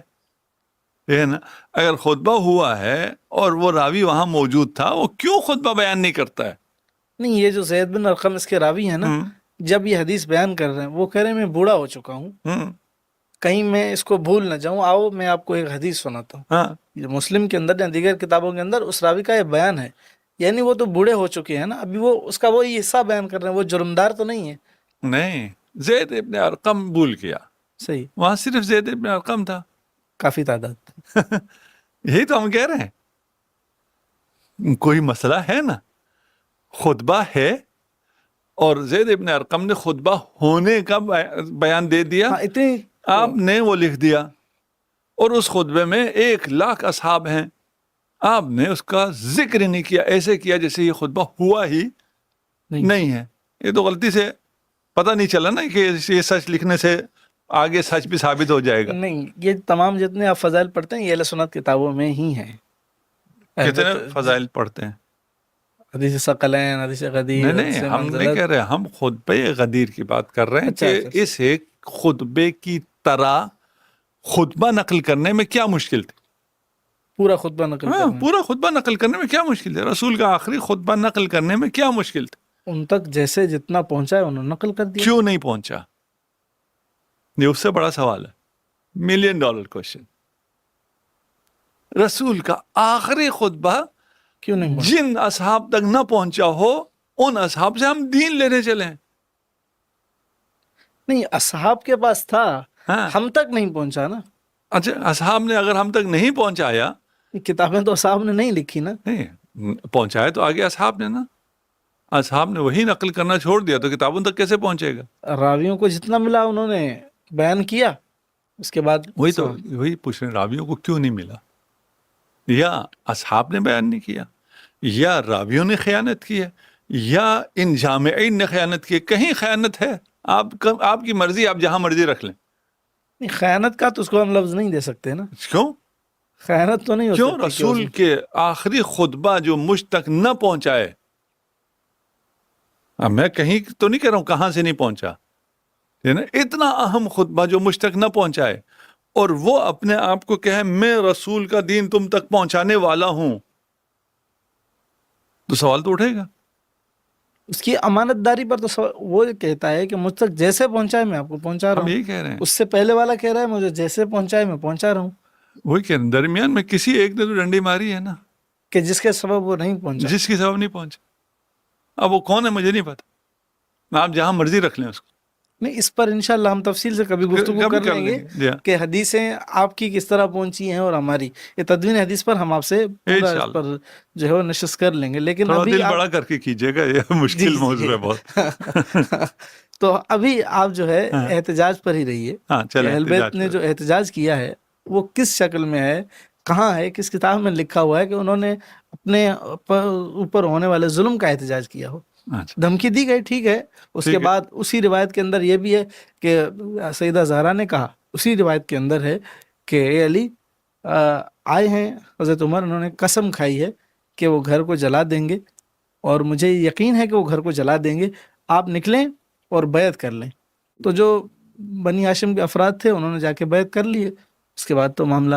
ہے نا؟ اگر خطبہ ہوا ہے اور وہ راوی وہاں موجود تھا، وہ کیوں خطبہ بیان نہیں کرتا ہے؟ نہیں، یہ جو زید بن ارقم اس کے راوی ہیں نا، جب یہ حدیث بیان کر رہے ہیں وہ کہہ رہے ہیں میں بوڑھا ہو چکا ہوں، کہیں میں اس کو بھول نہ جاؤں، آؤ میں آپ کو ایک حدیث سناتا ہوں۔ ہاں، مسلم کے اندر یا دیگر کتابوں کے اندر اس راوی کا یہ بیان ہے، یعنی وہ تو بوڑھے ہو چکے ہیں نا، ابھی وہ اس کا وہی حصہ بیان کر رہے ہیں، وہ جرمدار تو نہیں ہے۔ نہیں، زید ابن ارقم بھول کیا، صحیح، وہاں صرف زید ابن ارقم تھا، کافی تعداد، یہی تو ہم کہہ رہے ہیں، کوئی مسئلہ ہے نا، خطبہ ہے اور زید ابن ارقم نے خطبہ ہونے کا بیان دے دیا, ہاں اتنی آپ نے وہ لکھ دیا, اور اس خطبے میں 1,00,000 اصحاب ہیں, آپ نے اس کا ذکر ہی نہیں کیا, ایسے کیا جیسے یہ خطبہ ہوا ہی نہیں ہے. یہ تو غلطی سے پتہ نہیں چلا نا کہ یہ سچ لکھنے سے آگے سچ بھی ثابت ہو جائے گا. نہیں, یہ تمام جتنے آپ فضائل پڑھتے ہیں یہ اہل سنت کتابوں میں ہی ہیں. کتنے فضائل پڑھتے ہیں؟ حدیث ثقلین, حدیث غدیر. نہیں ہم نہیں کہہ رہے, ہم خطبہ غدیر کی بات کر رہے ہیں کہ اس ایک خطبے کی طرح خطبہ نقل کرنے میں کیا مشکل تھی. پورا خطبہ نقل کرنا, پورا خطبہ نقل کرنے میں کیا مشکل ہے؟ رسول کا آخری خطبہ نقل کرنے میں کیا مشکل تھی؟ ان تک جیسے جتنا پہنچا ہے انہوں نے نقل کر دیا. کیوں نہیں پہنچا؟ یہ اس سے بڑا سوال ہے, $1 ملین کوشچن. رسول کا آخری خطبہ کیوں نہیں پہنچا؟ جن اصحاب تک نہ پہنچا ہو ان اصحاب سے ہم دین لینے چلیں. نہیں, اصحاب کے پاس تھا, ہم تک نہیں پہنچا نا. اچھا, اصحاب نے اگر ہم تک نہیں پہنچایا, کتابیں تو اصحاب نے نہیں لکھی نا. نہیں پہنچایا تو آگے اصحاب نے نا, اصحاب نے وہی نقل کرنا چھوڑ دیا تو کتابوں تک کیسے پہنچے گا؟ راویوں کو جتنا ملا انہوں نے بیان کیا, اس کے بعد وہی پوچھ رہے ہیں, راویوں کو کیوں نہیں ملا؟ یا اصحاب نے بیان نہیں کیا, یا راویوں نے خیانت کی ہے, یا ان جامعین نے خیانت کی ہے. کہیں خیانت ہے؟ آپ کی مرضی, آپ جہاں مرضی رکھ لیں. نہیں, خیانت کا تو اس کو ہم لفظ نہیں دے سکتے نا. کیوں؟ خیانت تو نہیں ہو کیوں سکتی. رسول کے آخری خطبہ جو مجھ تک نہ پہنچائے, میں کہیں تو نہیں کہہ رہا ہوں کہاں سے نہیں پہنچا, اتنا اہم خطبہ جو مجھ تک نہ پہنچائے اور وہ اپنے آپ کو کہے میں رسول کا دین تم تک پہنچانے والا ہوں, تو سوال تو اٹھے گا. اس کی امانت داری پر تو وہ کہتا ہے کہ مجھ تک جیسے پہنچائے میں آپ کو پہنچا رہا ہم ہوں. یہی کہہ رہے ہیں. اس سے پہلے والا کہہ رہا ہے مجھے جیسے پہنچائے میں پہنچا رہا ہوں. وہی کہہ رہے ہیں, درمیان میں کسی ایک نے تو ڈنڈی ماری ہے نا, کہ جس کے سبب وہ نہیں پہنچا. جس کی سبب نہیں پہنچا. اب وہ کون ہے مجھے نہیں پتا, آپ جہاں مرضی رکھ لیں اس کو. نہیں, اس پر انشاءاللہ ہم تفصیل سے کبھی گفتگو کر لیں گے کہ حدیثیں آپ کی کس طرح پہنچی ہیں اور ہماری. یہ تدوین حدیث پر ہم آپ سے پورا اس پر جو ہے وہ نشست کر لیں گے. لیکن تھوڑا ابھی دل بڑا کر کے کیجیے گا, یہ مشکل موضوع ہے بہت. تو ابھی آپ جو ہے احتجاج پر ہی رہیے. اہل بیت نے جو احتجاج کیا ہے وہ کس شکل میں ہے, کہاں ہے, کس کتاب میں لکھا ہوا ہے کہ انہوں نے اپنے اوپر ہونے والے ظلم کا احتجاج کیا ہو. دھمکی دی گئی, ٹھیک ہے. اس کے بعد اسی روایت کے اندر یہ بھی ہے کہ سیدہ زہرا نے کہا, اسی روایت کے اندر ہے کہ اے علی آئے ہیں حضرت عمر, انہوں نے قسم کھائی ہے کہ وہ گھر کو جلا دیں گے اور مجھے یقین ہے کہ وہ گھر کو جلا دیں گے, آپ نکلیں اور بیعت کر لیں. تو جو بنی ہاشم کے افراد تھے انہوں نے جا کے بیعت کر لیے. اس کے بعد تو معاملہ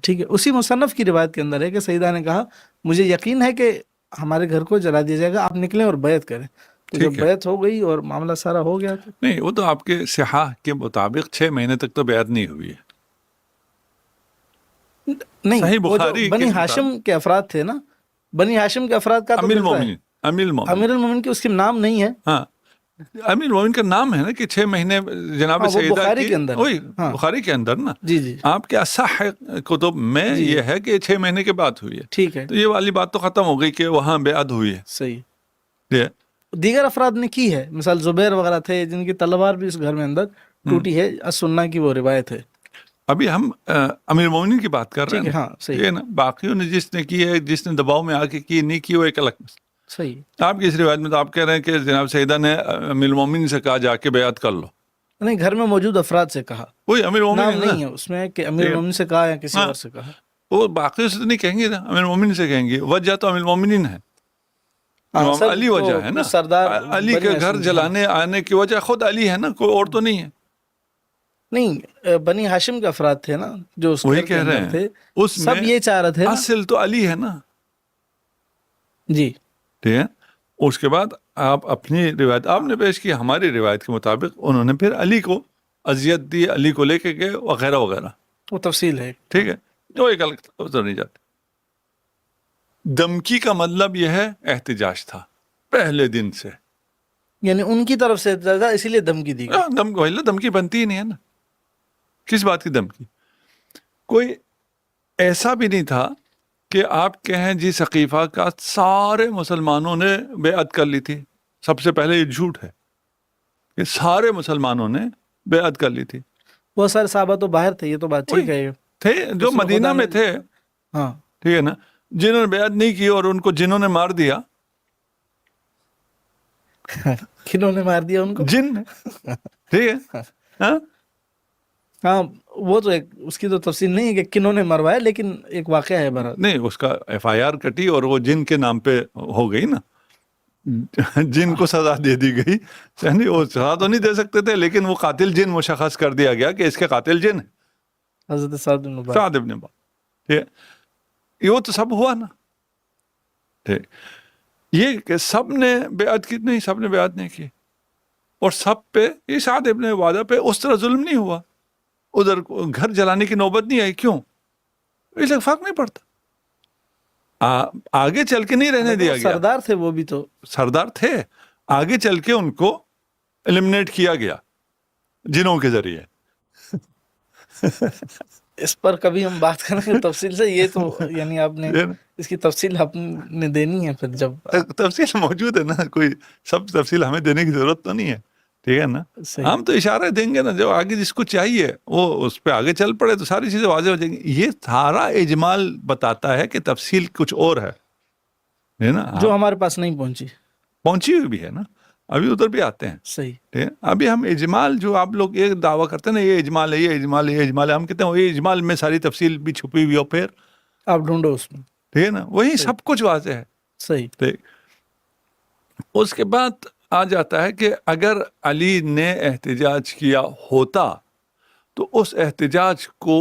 ٹھیک ہے. اسی مصنف کی روایت کے اندر ہے کہ سیدہ نے کہا مجھے یقین ہے کہ ہمارے گھر کو جلا دیا جائے گا, آپ نکلیں اور بیعت کریں. تو جب بیعت ہو گئی اور معاملہ سارا ہو گیا تو نہیں, وہ تو آپ کے صحاح کے مطابق 6 مہینے تک تو بیعت نہیں ہوئی ہے. نہیں, وہ جو بنی ہاشم کے افراد تھے نا, بنی ہاشم کے افراد کا امیر المومنین کی اس کے نام نہیں ہے. ہاں, امیر المومنین کا نام ہے نا کہ 6 مہینے جناب سیدہ بخاری کے اندر, وہی بخاری کے اندر نا. جی جی, آپ کے اصح کتب میں یہ ہے کہ 6 مہینے کے بعد ہوئی ہے. ٹھیک ہے, تو یہ والی بات تو ختم ہو گئی کہ وہاں بیعت ہوئی ہے. صحیح. دیگر افراد نے کی ہے, مثال زبیر وغیرہ تھے جن کی تلوار بھی اس گھر میں اندر ٹوٹی ہے, السنہ کی وہ روایت ہے. ابھی ہم امیر المومنین کی بات کر رہے ہیں. ہاں صحیح ہے نا, باقیوں نے جس نے کی ہے, جس نے دباؤ میں آ کے کی نہیں کی, وہ ایک الگ صحیح. آپ کی اس روایت میں تو آپ کہہ رہے ہیں کہ جناب سیدہ نے امیر المومنین سے کہا جا کے بیعت کر لو. نہیں, گھر میں موجود افراد سے کہا, وہی امیر المومنین نہیں ہے اس میں کہ امیر المومنین سے کہا یا کسی اور سے کہا. وہ باقیوں سے تو نہیں کہیں گے نا, امیر المومنین سے کہیں گے. وجہ تو امیر المومنین ہے, امام علی وجہ ہے نا. علی کے گھر جلانے آنے کی وجہ خود علی ہے نا, کوئی اور تو نہیں ہے. نہیں, بنی ہاشم کے افراد تھے نا جو اس وہی کہہ رہے ہیں تھے, اس سب یہ چاہ رہے تھے. اصل تو علی ہے نا. جی ٹھیک ہے. اس کے بعد آپ اپنی روایت آپ نے پیش کی, ہماری روایت کے مطابق انہوں نے پھر علی کو اذیت دی, علی کو لے کے گئے وغیرہ وغیرہ. وہ تفصیل ہے, ٹھیک ہے, جو ایک الگ اتر نہیں جاتے. دھمکی کا مطلب یہ ہے احتجاج تھا پہلے دن سے, یعنی ان کی طرف سے زیادہ اسی لیے دھمکی دی گئی. دھمکی بنتی ہی نہیں ہے نا. کس بات کی دھمکی؟ کوئی ایسا بھی نہیں تھا کہ آپ کہیں جی ثقیفہ کا سارے مسلمانوں نے بیعت کر لی تھی. سب سے پہلے یہ جھوٹ ہے کہ سارے مسلمانوں نے بیعت کر لی تھی. بہت سارے صحابہ تو باہر تھے, یہ تو بات ٹھیک ہے. تھے جو رسول مدینہ خدا میں نے- تھے, ہاں ٹھیک ہے نا, جنہوں نے بیعت نہیں کی اور ان کو جنہوں نے مار دیا, کنہوں نے مار دیا ان کو؟ جن نے, ٹھیک ہے ہاں. ہاں وہ تو ایک اس کی تو تفصیل نہیں ہے کہ کنہوں نے مروایا, لیکن ایک واقعہ ہے بہرحال. نہیں, اس کا ایف آئی آر کٹی اور وہ جن کے نام پہ ہو گئی نا, جن کو سزا دے دی گئی. یعنی وہ سزا تو نہیں دے سکتے تھے, لیکن وہ قاتل جن مشخص کر دیا گیا کہ اس کے قاتل جن ہے, حضرت سعد بن عبادہ. سعد ابن عبادہ. ٹھیک ہے, یہ تو سب ہوا نا. ٹھیک, یہ کہ سب نے بیعت کی, نہیں سب نے بیعت نہیں کی, اور سب پہ یہ سعد ابن عبادہ پہ اس طرح ظلم نہیں ہوا, ادھر گھر جلانے کی نوبت نہیں آئی. کیوں؟ اس لیے فرق نہیں پڑتا, آگے چل کے نہیں رہنے دیا گیا. سردار تھے وہ بھی تو, سردار تھے, آگے چل کے ان کو ایلیمنیٹ کیا گیا جنوں کے ذریعے. اس پر کبھی ہم بات کریں گے تفصیل سے. یہ تو یعنی آپ نے اس کی تفصیل آپ نے دینی ہے پھر جب تفصیل موجود ہے نا, کوئی سب تفصیل ہمیں دینے کی ضرورت تو نہیں ہے. ٹھیک ہے نا, صحیح. ہم تو اشارے دیں گے نا, جو آگے جس کو چاہیے وہ اس پہ آگے چل پڑے تو ساری چیزیں واضح ہو جائیں گی. یہ سارا اجمال بتاتا ہے کہ تفصیل کچھ اور ہے نا, جو ہمارے پاس نہیں پہنچی, پہنچی ہوئی بھی ہے نا, ابھی ادھر بھی آتے ہیں. صحیح. ٹھیک ہے, ابھی ہم اجمال جو آپ لوگ ایک دعویٰ کرتے ہیں نا, یہ اجمال ہے, یہ اجمال ہے, یہ اجمال ہے, ہم کہتے ہیں یہ اجمال میں ساری تفصیل بھی چھپی ہوئی ہو, پھر آپ ڈھونڈو اس میں. ٹھیک ہے نا, وہی سب کچھ واضح ہے. صحیح. ٹھیک, اس کے بعد آ جاتا ہے کہ اگر علی نے احتجاج کیا ہوتا تو اس احتجاج کو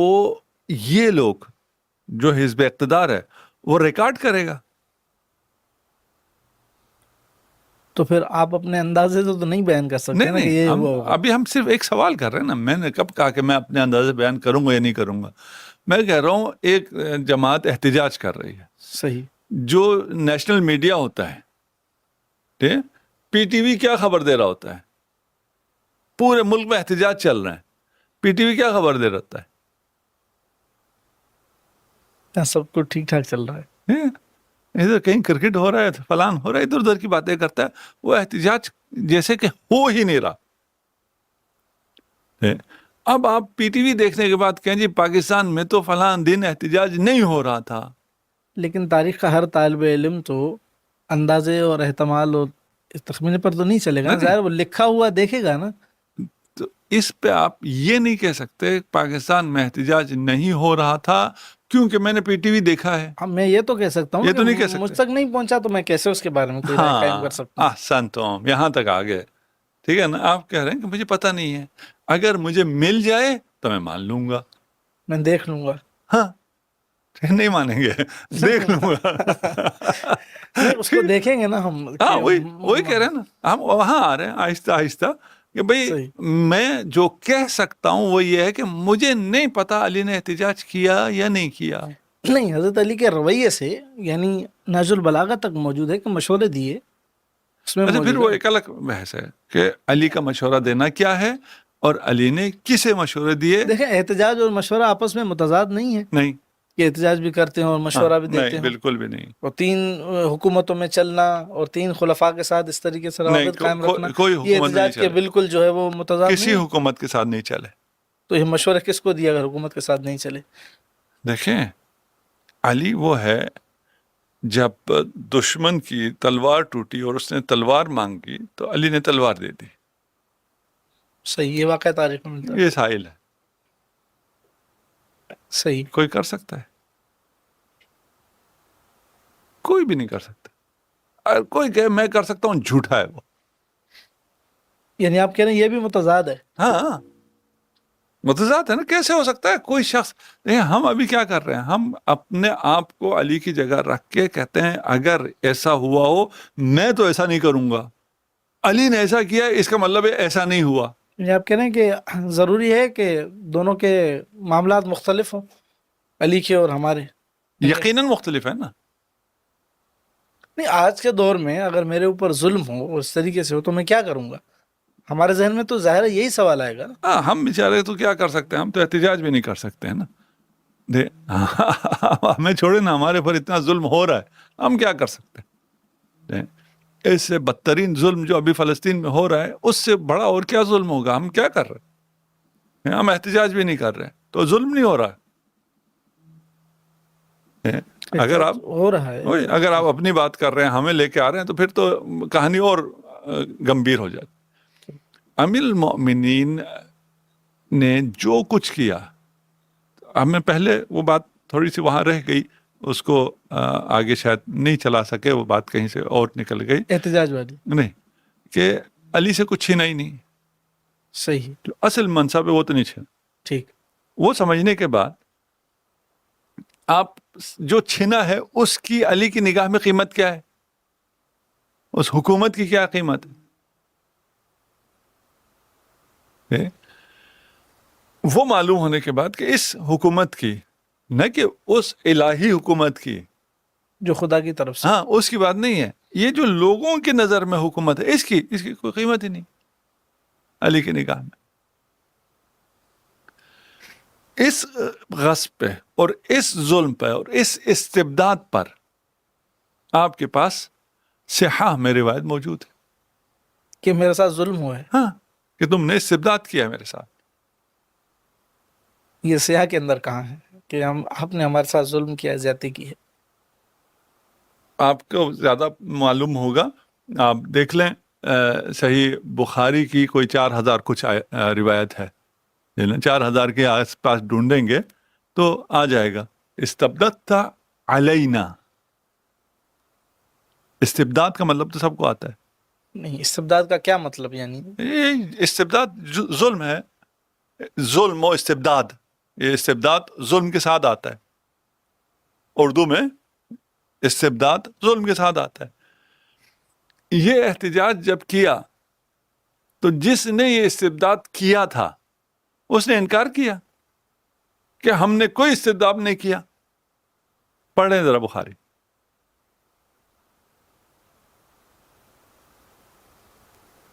یہ لوگ جو حزب اقتدار ہے وہ ریکارڈ کرے گا. تو پھر آپ اپنے اندازے سے تو نہیں بیان کر سکتے نہیں نا کہ نہیں, یہ ہم ہوا ہوگا. ابھی ہم صرف ایک سوال کر رہے ہیں نا. میں نے کب کہا کہ میں اپنے اندازے بیان کروں گا یا نہیں کروں گا. میں کہہ رہا ہوں ایک جماعت احتجاج کر رہی ہے, صحیح. جو نیشنل میڈیا ہوتا ہے, ٹھیک, پی ٹی وی کیا خبر دے رہا ہوتا ہے, پورے ملک میں احتجاج چل رہے ہیں, پی ٹی وی کیا خبر دے رہتا ہے, سب کچھ ٹھیک ٹھاک چل رہا ہے. ادھر کہیں کرکٹ ہو رہا ہے, فلان ہو رہا ہے, ادھر ادھر کی باتیں کرتا ہے. وہ احتجاج جیسے کہ ہو ہی نہیں رہا. اب آپ پی ٹی وی دیکھنے کے بعد کہیں جی پاکستان میں تو فلان دن احتجاج نہیں ہو رہا تھا. لیکن تاریخ کا ہر طالب علم تو اندازے اور احتمال اور تخمینے پر تو نہیں چلے گا, ظاہر وہ لکھا ہوا دیکھے گا نا. تو اس پہ آپ یہ نہیں کہہ سکتے پاکستان میں احتجاج نہیں ہو رہا تھا کیونکہ میں نے پی ٹی وی دیکھا ہے. میں یہ تو کہہ سکتا ہوں یہ تو نہیں کہہ سکتے. مجھ تک نہیں پہنچا تو میں کیسے اس کے بارے میں کوئی رائے قائم کر سکتا ہوں. احسنتم, یہاں تک آ گئے. ٹھیک ہے نا, آپ کہہ رہے ہیں کہ مجھے پتہ نہیں ہے, اگر مجھے مل جائے تو میں مان لوں گا, میں دیکھ لوں گا. ہاں نہیں مانیں گے, دیکھ لوں گا. نہیں, اس کو دیکھیں گے نا ہم. ہاں وہی کہہ رہے ہیں نا, ہم وہاں آ رہے ہیں آہستہ آہستہ کہ بھئی میں جو کہہ سکتا ہوں وہ یہ ہے کہ مجھے نہیں پتا علی نے احتجاج کیا یا نہیں کیا. نہیں, حضرت علی کے رویے سے یعنی نہج البلاغہ تک موجود ہے کہ مشورے دیے. اس میں اچھا, پھر وہ ایک الگ بحث ہے کہ علی کا مشورہ دینا کیا ہے اور علی نے کسے مشورے دیے. دیکھیں, احتجاج اور مشورہ آپس میں متضاد نہیں ہے نہیں, کہ احتجاج بھی کرتے ہیں اور مشورہ بھی دیتے ہیں. بالکل بھی نہیں. اور 3 حکومتوں میں چلنا اور 3 خلفاء کے ساتھ اس طریقے سے روابط قائم رکھنا, کوئی یہ حکومت احتجاج کے بالکل جو ہے وہ متضاد کسی نہیں. حکومت کے ساتھ نہیں چلے. تو یہ مشورہ کس کو دیا اگر حکومت کے ساتھ نہیں چلے؟ دیکھیں, علی وہ ہے جب دشمن کی تلوار ٹوٹی اور اس نے تلوار مانگی تو علی نے تلوار دے دی. صحیح, یہ واقعہ تاریخ میں ملتا ہے. یہ سائل ہے, صحیح. کوئی کر سکتا ہے؟ کوئی بھی نہیں کر سکتا. اگر کوئی کہے میں کر سکتا ہوں, جھوٹا ہے وہ. یعنی آپ کہہ رہے ہیں یہ بھی متضاد ہے؟ ہاں متضاد ہے نا, کیسے ہو سکتا ہے کوئی شخص. ہم ابھی کیا کر رہے ہیں, ہم اپنے آپ کو علی کی جگہ رکھ کے کہتے ہیں اگر ایسا ہوا ہو میں تو ایسا نہیں کروں گا, علی نے ایسا کیا اس کا مطلب ہے ایسا نہیں ہوا. یعنی آپ کہہ رہے ہیں کہ ضروری ہے کہ دونوں کے معاملات مختلف ہوں, علی کے اور ہمارے. یقیناً مختلف ہے نا. نہیں, آج کے دور میں اگر میرے اوپر ظلم ہو اور اس طریقے سے ہو تو میں کیا کروں گا؟ ہمارے ذہن میں تو ظاہر ہے یہی سوال آئے گا نا. ہم بیچارے تو کیا کر سکتے ہیں, ہم تو احتجاج بھی نہیں کر سکتے ہیں نا. ہمیں چھوڑے نا, ہمارے پر اتنا ظلم ہو رہا ہے, ہم کیا کر سکتے ہیں. اس سے بدترین ظلم جو ابھی فلسطین میں ہو رہا ہے، اس سے بڑا اور کیا ظلم ہوگا؟ ہم کیا کر رہے ہیں؟ ہم احتجاج بھی نہیں کر رہے تو ظلم نہیں ہو رہا ہے؟ اگر آپ ہو رہا ہے، اگر آپ اپنی بات کر رہے ہیں، ہمیں لے کے آ رہے ہیں، تو پھر تو کہانی اور گمبھیر ہو جاتی۔ امیر المؤمنین نے جو کچھ کیا، ہمیں پہلے وہ بات تھوڑی سی وہاں رہ گئی، اس کو آگے شاید نہیں چلا سکے، وہ بات کہیں سے اور نکل گئی، احتجاج والی، نہیں کہ علی سے کچھ چھینا ہی نہیں، صحیح، جو اصل منصب ہے وہ تو نہیں چھینا۔ ٹھیک، وہ سمجھنے کے بعد آپ جو چھینا ہے اس کی علی کی نگاہ میں قیمت کیا ہے، اس حکومت کی کیا قیمت ہے؟ وہ معلوم ہونے کے بعد کہ اس حکومت کی، نہ کہ اس الہی حکومت کی، جو خدا کی طرف سے، ہاں اس کی بات نہیں ہے، یہ جو لوگوں کی نظر میں حکومت ہے، اس کی کوئی قیمت ہی نہیں علی کی نگاہ میں۔ اس غصب پہ اور اس ظلم پہ اور اس استبداد پر آپ کے پاس صحاح میں روایت موجود ہے، کہ میرے ساتھ ظلم ہوا ہے، ہاں کہ تم نے استبداد کیا ہے میرے ساتھ۔ یہ سیاح کے اندر کہاں ہے کہ آپ نے ہمارے ساتھ ظلم کیا ہے، زیادتی کی ہے؟ آپ کو زیادہ معلوم ہوگا، آپ دیکھ لیں صحیح بخاری کی کوئی 4000 کچھ روایت ہے، 4000 کے آس پاس ڈھونڈیں گے تو آ جائے گا۔ استبدت علینا، استبداد کا مطلب تو سب کو آتا ہے۔ نہیں، استبداد کا کیا مطلب؟ یعنی یہ استبداد ظلم ہے، ظلم و استبداد، یہ استبداد ظلم کے ساتھ آتا ہے، اردو میں استبداد ظلم کے ساتھ آتا ہے۔ یہ احتجاج جب کیا تو جس نے یہ استبداد کیا تھا اس نے انکار کیا کہ ہم نے کوئی استبداد نہیں کیا۔ پڑھیں ذرا بخاری،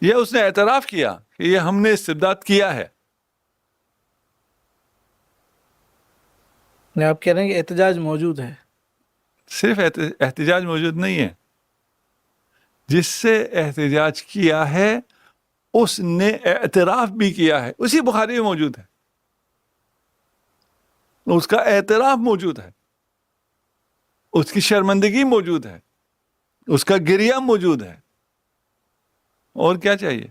یہ اس نے اعتراف کیا کہ یہ ہم نے استبداد کیا ہے۔ آپ کہہ رہے ہیں کہ احتجاج موجود ہے؟ صرف احتجاج موجود نہیں ہے، جس سے احتجاج کیا ہے اس نے اعتراف بھی کیا ہے، اسی بخاری میں موجود ہے، اس کا اعتراف موجود ہے، اس کی شرمندگی موجود ہے، اس کا گریہ موجود ہے۔ اور کیا چاہیے؟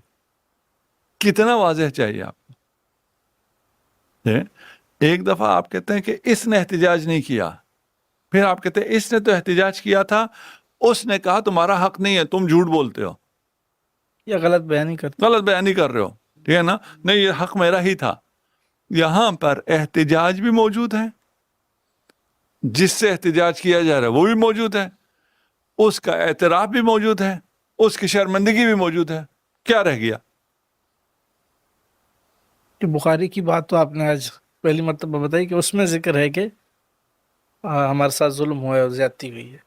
کتنا واضح چاہیے آپ کو؟ ایک دفعہ آپ کہتے ہیں کہ اس نے احتجاج نہیں کیا، پھر آپ کہتے ہیں اس نے تو احتجاج کیا تھا، اس نے کہا تمہارا حق نہیں ہے، تم جھوٹ بولتے ہو، یا غلط بیانی کرتے؟ غلط بیانی کر رہے ہو، ٹھیک ہے نا؟ نہیں، یہ حق میرا ہی تھا۔ یہاں پر احتجاج بھی موجود ہے، جس سے احتجاج کیا جا رہا ہے وہ بھی موجود ہے، اس کا اعتراف بھی موجود ہے، اس کی شرمندگی بھی موجود ہے۔ کیا رہ گیا؟ کہ بخاری کی بات تو آپ نے آج پہلی مرتبہ بتائی کہ اس میں ذکر ہے کہ ہمارے ساتھ ظلم ہوا ہے اور زیادتی ہوئی ہے۔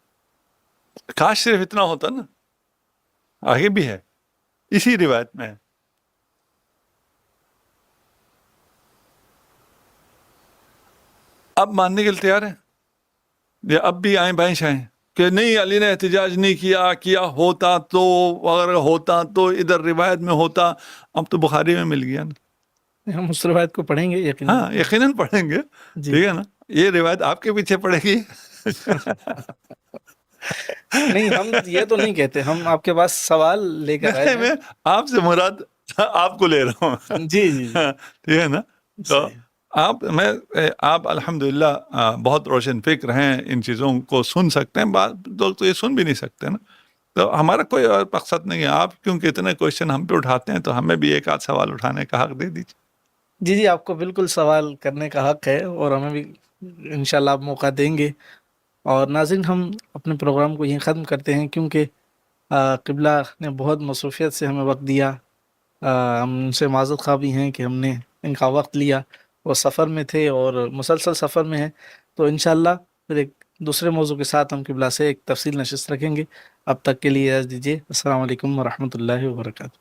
کاش صرف اتنا ہوتا نا، آگے بھی ہے، اسی روایت میں ہے۔ اب ماننے کے لیے تیار ہیں یا اب بھی آئیں بائیں شائیں کہ نہیں علی نے احتجاج نہیں کیا ہوتا تو، اگر ہوتا تو ادھر روایت میں ہوتا، اب تو بخاری میں مل گیا نا۔ ہم اس روایت کو پڑھیں گے یقیناً۔ ہاں یقیناً پڑھیں گے، جی، ٹھیک ہے نا؟ یہ روایت آپ کے پیچھے پڑے گی۔ نہیں، ہم یہ تو نہیں کہتے، ہم آپ کے پاس سوال لے کر آئے میں آپ سے مراد آپ کو لے رہا ہوں، جی جی جی، ٹھیک ہے نا؟ تو صحیح۔ آپ الحمدللہ بہت روشن فکر ہیں، ان چیزوں کو سن سکتے ہیں، بعض لوگ تو یہ سن بھی نہیں سکتے نا۔ تو ہمارا کوئی اور مقصد نہیں ہے، آپ کیونکہ اتنے کوشچن ہم پہ اٹھاتے ہیں تو ہمیں بھی ایک آدھ سوال اٹھانے کا حق دے دیجیے۔ جی جی، آپ کو بالکل سوال کرنے کا حق ہے، اور ہمیں بھی انشاءاللہ آپ موقع دیں گے۔ اور ناظرین، ہم اپنے پروگرام کو یہیں ختم کرتے ہیں، کیونکہ قبلہ نے بہت مصروفیت سے ہمیں وقت دیا۔ ہم ان سے معذرت خواہ بھی ہیں کہ ہم نے ان کا وقت لیا، وہ سفر میں تھے اور مسلسل سفر میں ہیں۔ تو انشاءاللہ پھر ایک دوسرے موضوع کے ساتھ ہم قبلہ سے ایک تفصیل نشست رکھیں گے۔ اب تک کے لیے اجازت دیجیے۔ السلام علیکم ورحمۃ اللہ وبرکاتہ۔